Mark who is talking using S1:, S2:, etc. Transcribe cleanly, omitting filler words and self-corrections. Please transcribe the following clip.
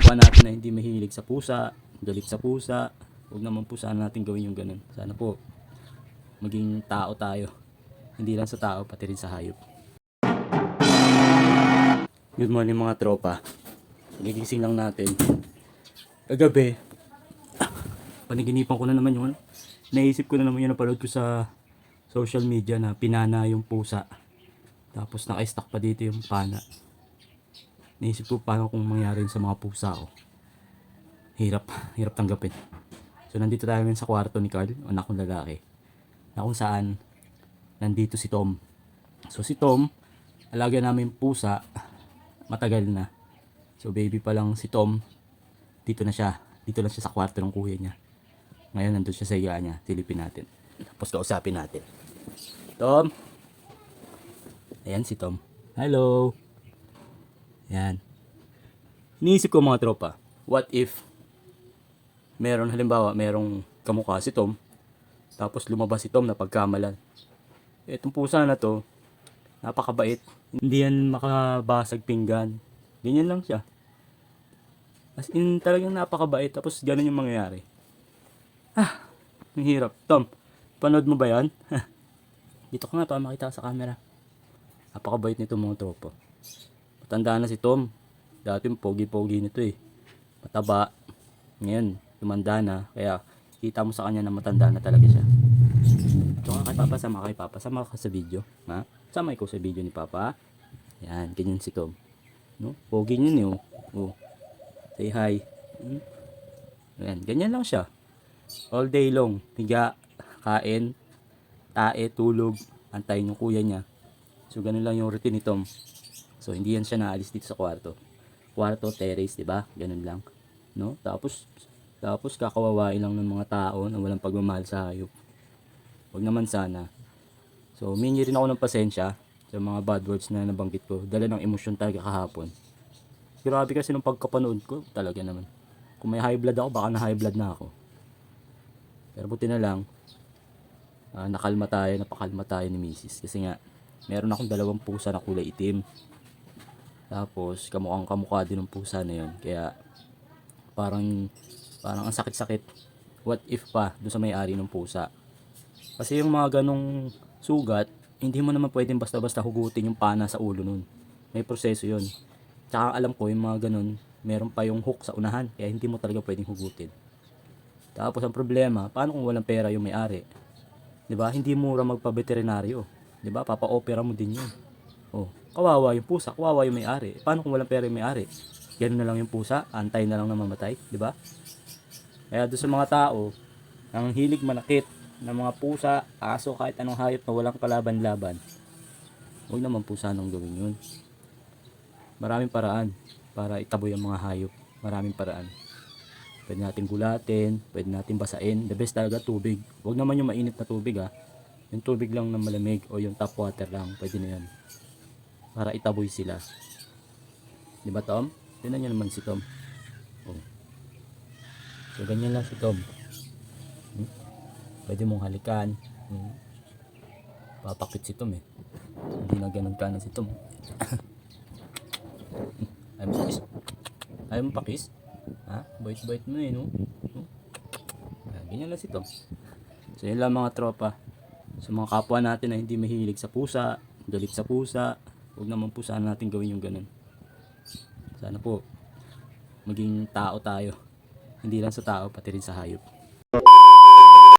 S1: kapwa natin na hindi mahilig sa pusa, galit sa pusa, huwag naman po sana natin gawin yung ganun. Sana po maging tao tayo, hindi lang sa tao pati rin sa hayop. Good morning mga tropa. Gigising lang natin. Kagabi, paniginipan ko na naman yung naisip ko na naman yung napanood ko sa social media na pinana yung pusa. Tapos naka-stack pa dito yung pana. Naisip ko paano kung mangyari sa mga pusa ko. Hirap tanggapin. So nandito tayo ngayon sa kwarto ni Carl, anak kong lalaki. Na kung saan nandito si Tom. So si Tom, alaga namin pusa, matagal na. So baby pa lang si Tom, dito na siya. Dito lang siya sa kwarto ng kuya niya. Ngayon nandun siya sa higa niya, silipin natin. Tapos kausapin natin. Tom! Ayan si Tom. Hello! Yan. Iniisip ko mga tropa, what if merong kamukha si Tom, tapos lumabas si Tom na pagkamalan. Itong pusa na to, napakabait. Hindi yan makabasag pinggan. Ganyan lang siya. As in, talagang napakabait. Tapos ganun yung mangyayari. Ang hirap. Tom, panood mo ba yan? Dito ka nga para makita sa camera. Napakabait nito mga tropa. Matanda na si Tom. Dati pogi-pogi nito eh. Mataba. Ngayon, tumanda na. Kaya kita mo sa kanya na matanda na talaga siya. Ito ka kay Papa. Sama ka sa video. Ha? Sama ko sa video ni Papa. Yan, ganyan si Tom. No? Pogi niya eh. Oh. Say hi. Yan, ganyan lang siya. All day long. Higa, kain, tae, tulog, antayin yung kuya niya. So, ganun lang yung routine ni Tom. So, hindi yan siya naalis dito sa kwarto. Kwarto, terrace, diba? Ganun lang. No? Tapos kakawawain lang ng mga tao na walang pagmamahal sa hayop. Huwag naman sana. So, humingi rin ako ng pasensya sa mga bad words na nabanggit ko. Dala ng emosyon talaga kahapon. Grabe kasi nung pagkapanood ko, talaga naman. Kung may high blood ako, baka na high blood na ako. Pero buti na lang, napakalma tayo ni Mrs. Kasi nga, meron akong 2 pusa na kulay itim. Tapos, kamukha din ng pusa na yun. Kaya, parang ang sakit-sakit. What if pa doon sa may-ari ng pusa? Kasi yung mga ganong sugat, hindi mo naman pwedeng basta-basta hugutin yung pana sa ulo nun. May proseso yun. Tsaka alam ko yung mga ganon, meron pa yung hook sa unahan. Kaya hindi mo talaga pwedeng hugutin. Tapos ang problema, paano kung walang pera yung may-ari? 'Di ba? Hindi mura magpa-veterinaryo. 'Di ba? Papa-opera mo din 'yun. Oh, kawawa yung pusa, kawawa yung may-ari. Paano kung walang pera yung may-ari? Ganun na lang yung pusa, antay na lang na mamatay, 'di ba? Kaya doon sa mga tao, ang hilig manakit ng mga pusa, aso, kahit anong hayop na walang kalaban-laban, huwag naman po sanang gawin 'yun. Maraming paraan para itaboy ang mga hayop. Maraming paraan. Pwede natin gulatin, pwede natin basain. The best talaga tubig. Huwag naman yung mainit na tubig ha. Yung tubig lang na malamig o yung tap water lang. Pwede na yan. Para itaboy sila. Diba Tom? Tignan nyo naman si Tom. Oh. So ganyan lang si Tom. Pwede mong halikan. Papakit si Tom eh. Hindi na ganun ka na si Tom. Ayaw mo pakis? Ayaw mo pakis? Ha? Bait-bait mo eh, no? Ganyan lang si Tom. So yun lang mga tropa. Sa mga kapwa natin na hindi mahilig sa pusa, galit sa pusa, huwag naman po sana natin gawin yung ganun. Sana po maging tao tayo, hindi lang sa tao pati rin sa hayop.